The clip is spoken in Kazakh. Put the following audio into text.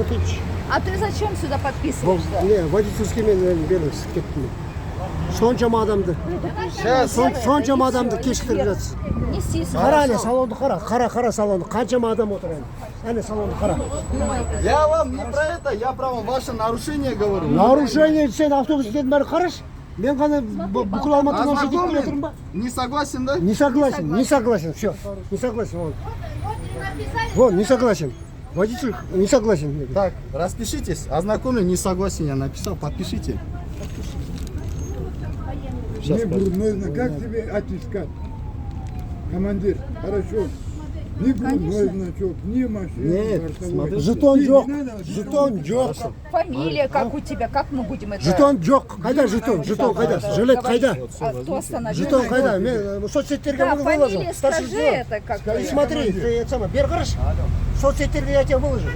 Тысяч. А ты зачем сюда подписываешься? Не, водительский мен беріңіз кеттім. Соншама адамды. Соншама адамды кешіктіріп жатсыз. Неси Қара әне салонды қара салонды. Қаншама адам отыр әне. Әне салонды қара. Я вам не про это, я про ваше нарушение говорю. Нарушение сен автобустердің бәрі қараш. Мен ғана бүкіл Алматыны осы кетіп отырмын ба? Не согласен, да? Не согласен, все. Не согласен, вон. Вон, не согласен. Водитель не согласен. Так, распишитесь. Ознакомлен, не согласен, я написал, подпишите. Не нужно, как тебе отыскать? Командир, хорошо. Ни грудной значок, ни машины. Нет, смотри. Жетон жоқ. Жетон жоқ. Фамилия как у тебя, как мы будем это... Жетон жоқ. Қайда жетон? Жетон қайда? Жилет қайда? А кто остановил? Жетон қайда? Мен соцсеттерге Да, выложил. фамилия скажи это как... Смотри, ты это самое, бер қараш. Соцсеттерге я тебе выложу.